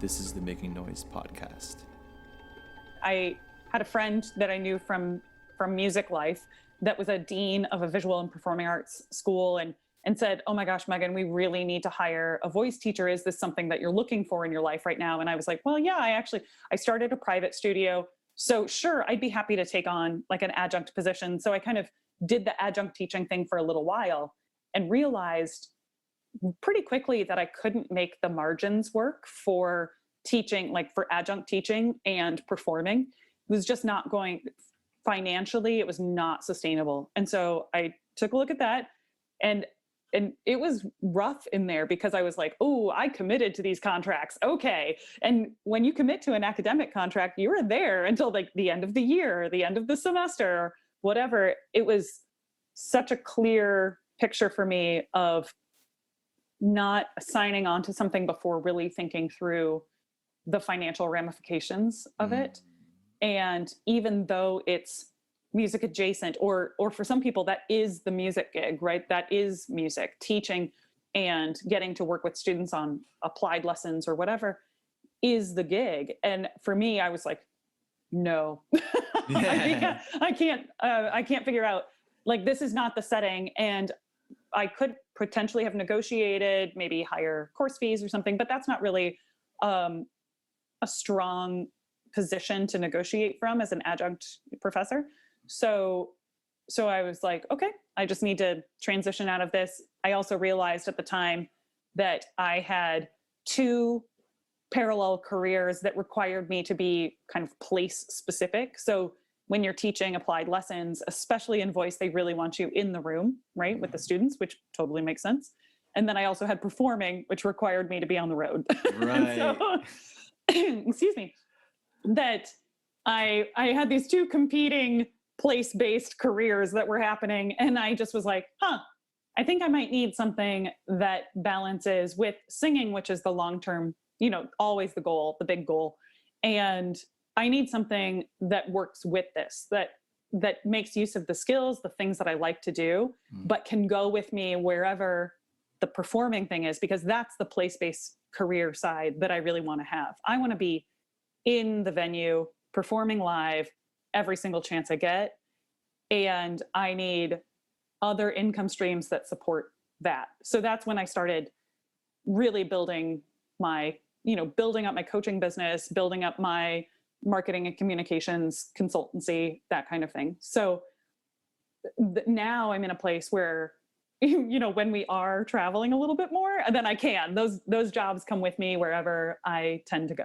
This is the Making Noise podcast. I had a friend that I knew from music life that was a dean of a visual and performing arts school and said, "Oh my gosh, Megan, we really need to hire a voice teacher. Is this something that you're looking for in your life right now?" And I was like, "Well, yeah, I started a private studio. So sure, I'd be happy to take on like an adjunct position." So I kind of did the adjunct teaching thing for a little while and realized pretty quickly that I couldn't make the margins work for teaching, like for adjunct teaching and performing. It was just not going financially, it was not sustainable. And so I took a look at that and it was rough in there because I was like, "Oh, I committed to these contracts. Okay." And when you commit to an academic contract, you're there until like the end of the year, or the end of the semester, or whatever. It was such a clear picture for me of not signing on to something before really thinking through the financial ramifications of it. And even though it's music adjacent, or for some people that is the music gig, right? That is music, teaching and getting to work with students on applied lessons or whatever is the gig. And for me, I was like, no, I can't figure out, like, this is not the setting. And I could potentially have negotiated maybe higher course fees or something, but that's not really a strong position to negotiate from as an adjunct professor. So I was like, okay, I just need to transition out of this. I also realized at the time that I had two parallel careers that required me to be kind of place specific. So when you're teaching applied lessons, especially in voice, they really want you in the room, right, with the students, which totally makes sense. And then I also had performing, which required me to be on the road. Right. So, excuse me, that I had these two competing place-based careers that were happening. And I just was like, I think I might need something that balances with singing, which is the long-term, always the goal, the big goal. And I need something that works with this, that makes use of the skills, the things that I like to do, but can go with me wherever the performing thing is, because that's the place-based career side that I really want to have. I want to be in the venue, performing live every single chance I get. And I need other income streams that support that. So that's when I started really building up my coaching business, building up my marketing and communications consultancy, that kind of thing. So now I'm in a place where, when we are traveling a little bit more, then I can, those jobs come with me wherever I tend to go.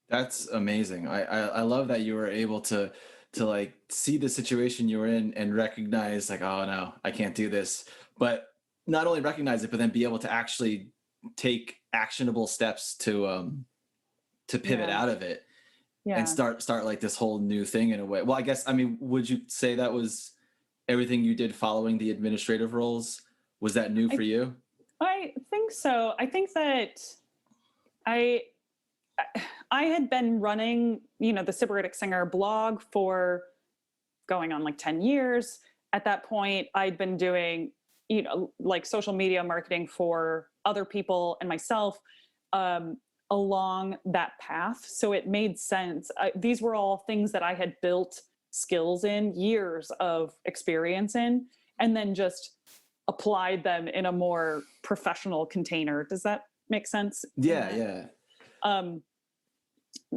That's amazing. I love that you were able to like see the situation you were in and recognize like, oh no, I can't do this. But not only recognize it, but then be able to actually take actionable steps to pivot out of it and start like this whole new thing in a way. Well, I guess, would you say that was everything you did following the administrative roles? Was that new for you? I think so. I think that I had been running, the Sybaritic Singer blog for going on like 10 years. At that point, I'd been doing, like social media marketing for other people and myself along that path. So it made sense. These were all things that I had built skills in, years of experience in, and then just applied them in a more professional container. Does that make sense? Yeah.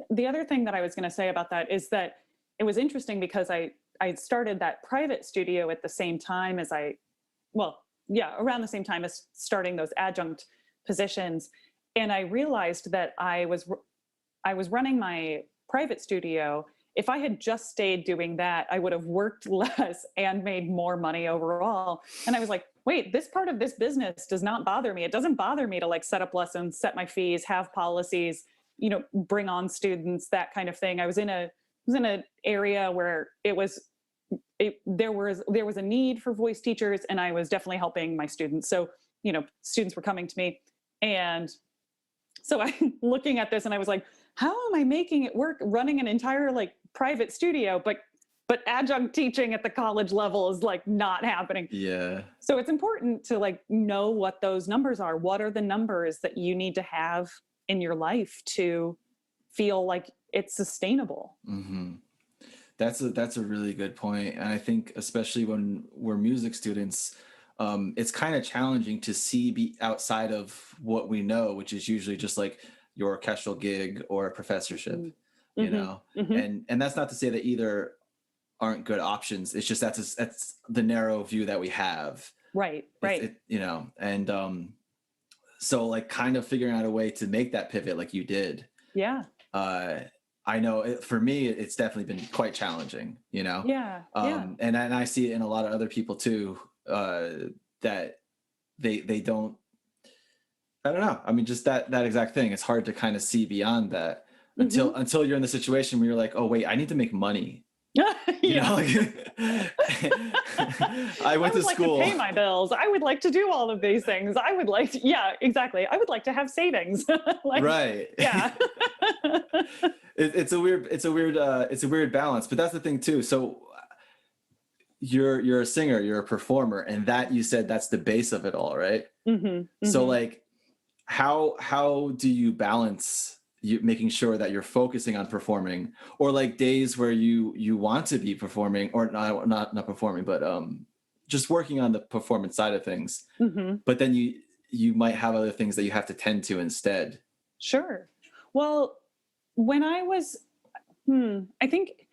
The other thing that I was going to say about that is that it was interesting because I started that private studio at the same time as around the same time as starting those adjunct positions. And I realized that I was running my private studio. If I had just stayed doing that, I would have worked less and made more money overall. And I was like, wait, this part of this business does not bother me. It doesn't bother me to like set up lessons, set my fees, have policies, bring on students, that kind of thing. I was in an area where there was a need for voice teachers, and I was definitely helping my students. So, students were coming to me, and so I'm looking at this and I was like, how am I making it work running an entire like private studio, but adjunct teaching at the college level is like not happening. Yeah. So it's important to like know what those numbers are. What are the numbers that you need to have in your life to feel like it's sustainable. Hmm. That's a really good point, and I think especially when we're music students, it's kind of challenging to see be outside of what we know, which is usually just like your orchestral gig or a professorship, you Mm-hmm. know. Hmm. And that's not to say that either aren't good options. It's just that's the narrow view that we have. Right, It's right. it you know, and so like kind of figuring out a way to make that pivot like you did. Yeah, uh I know for me it's definitely been quite challenging, you know. yeah, yeah. And I see it in a lot of other people too, that they don't, I don't know, I mean just that exact thing. It's hard to kind of see beyond that Hmm. until you're in the situation where you're like, oh wait, I need to make money, you know. Yeah. Like I I went would to like to school. pay my bills. I would like to do all of these things. I would like to, yeah, exactly. I would like to have savings. Like, Right. yeah. It's a weird balance, but that's the thing too. So you're a singer, you're a performer, and that, you said that's the base of it all, right? Hmm. So Hmm. like how do you balance you making sure that you're focusing on performing, or like days where you want to be performing, or not performing, but just working on the performance side of things, Hmm. but then you might have other things that you have to tend to instead. Sure. Well, when I was, I think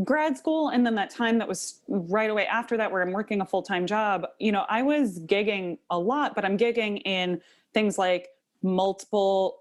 grad school and then that time that was right away after that where I'm working a full-time job, I was gigging a lot, but I'm gigging in things like multiple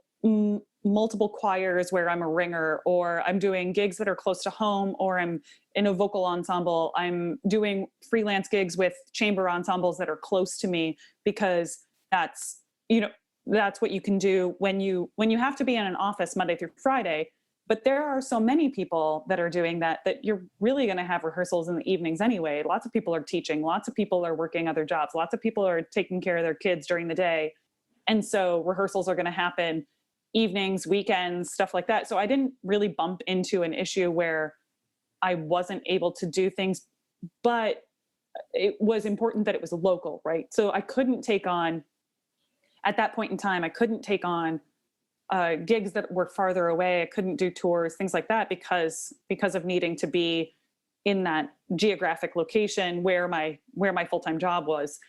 choirs where I'm a ringer, or I'm doing gigs that are close to home, or I'm in a vocal ensemble. I'm doing freelance gigs with chamber ensembles that are close to me, because that's, you know, that's what you can do when you have to be in an office Monday through Friday. But there are so many people that are doing that you're really going to have rehearsals in the evenings anyway. Lots of people are teaching, lots of people are working other jobs, lots of people are taking care of their kids during the day, and so rehearsals are going to happen evenings, weekends, stuff like that. So I didn't really bump into an issue where I wasn't able to do things, but it was important that it was local, right? So I couldn't take on, at that point in time, I couldn't take on gigs that were farther away. I couldn't do tours, things like that, because of needing to be in that geographic location where my full-time job was.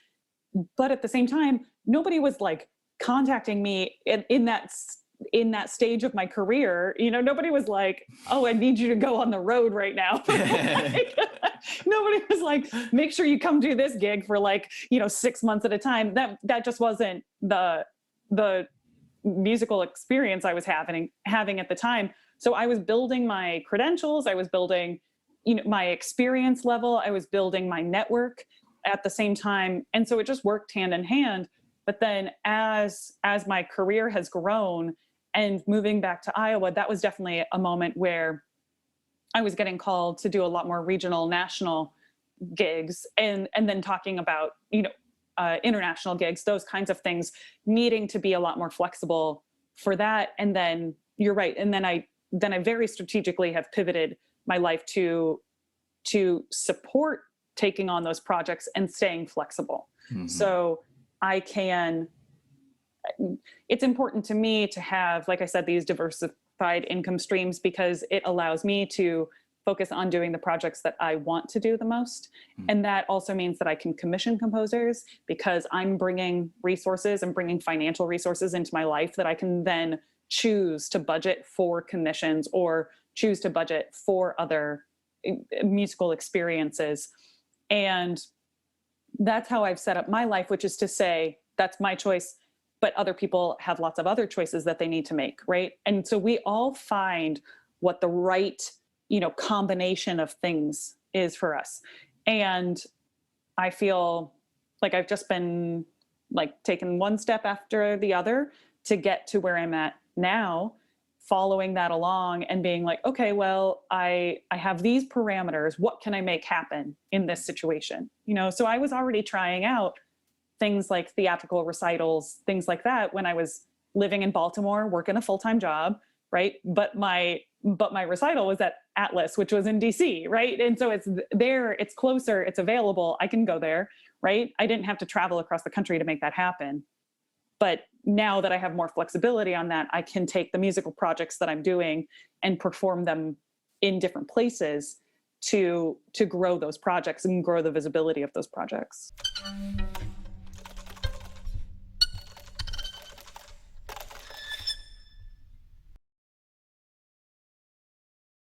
But at the same time, nobody was like contacting me in that stage of my career. Nobody was like, oh, I need you to go on the road right now. Like, nobody was like, make sure you come do this gig for like 6 months at a time. That just wasn't the musical experience I was having at the time. So I was building my credentials, I was building my experience level, I was building my network at the same time, and so it just worked hand in hand. But then as my career has grown and moving back to Iowa, that was definitely a moment where I was getting called to do a lot more regional, national gigs, and then talking about international gigs, those kinds of things, needing to be a lot more flexible for that. And then you're right, and then I very strategically have pivoted my life to support taking on those projects and staying flexible. Hmm. So I can, it's important to me to have, like I said, these diversified income streams, because it allows me to focus on doing the projects that I want to do the most. And that also means that I can commission composers, because I'm bringing resources and bringing financial resources into my life that I can then choose to budget for commissions or choose to budget for other musical experiences. And that's how I've set up my life, which is to say, that's my choice, but other people have lots of other choices that they need to make, right? And so we all find what the right, combination of things is for us. And I feel like I've just been like taking one step after the other to get to where I'm at now, following that along and being like, okay, well, I have these parameters. What can I make happen in this situation? So I was already trying out things like theatrical recitals, things like that, when I was living in Baltimore, working a full-time job, right? But my recital was at Atlas, which was in DC, right? And so it's there, it's closer, it's available. I can go there, right? I didn't have to travel across the country to make that happen. But now that I have more flexibility on that, I can take the musical projects that I'm doing and perform them in different places to grow those projects and grow the visibility of those projects.